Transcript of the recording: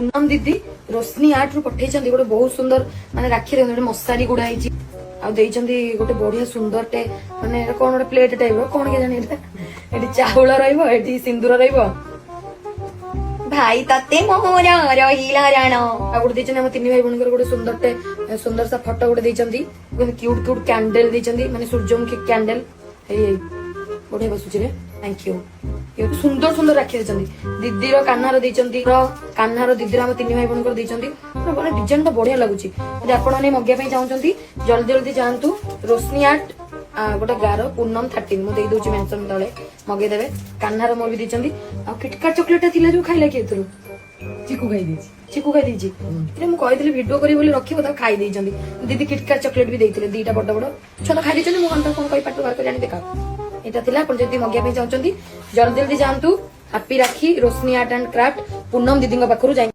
पूनम दीदी रोशनी आर्ट रु पठे गोटे बहुत सुंदर माने राखी रे मशारी गुड़ा होती गोटे बढ़िया सुंदर टे माने कौन गोटे प्लेट टाइप कौन के जानी ये चाउल रही सिंदूर रही भाई तते मोहर रहिला राण गोटे देछन हम तीन भाई भौणी गोटे सुंदर सा फोटो गोटे देछंती क्यूट क्यूट कैंडल देछंती माने सूर्यमुखी कैंडल बढ़िया बसुची रे थैंक यू ये सुंदर सुंदर राखी देछंती दीदी रो कान्हार देछंती कान्हार दीदी हम तीन भाई भौणी देछंती पूरा डिजाइन तो बढ़िया लगुची यदि आपण माने मगिया पई चाहउचंती जल्दी जल्दी जानतु रोशनी आर्ट गोटे गार पूनम 13 मु देई दोची मेंशन तळे मगे देबे कान्हार मोर भी देछंती आ किटकैट चॉकलेट थिला जो खाइला के एतरु चिकू खाई देछि चिकू खाई देछि रे मु कहि दिले वीडियो करी बोली रखिबो त खाई देछंती दीदी किटकैट चॉकलेट भी देइतिले दीटा बड़ बड़ छोटा खाई देछंती मु अंतर कोन कहि पाटो बार कर जानि देखा एटा थिला पर जदी मगिया पई चाहउचंती जल्दी जल्दी जानतु happy Rakhi Roshni art and craft Poonam दीदी पाखरु जाई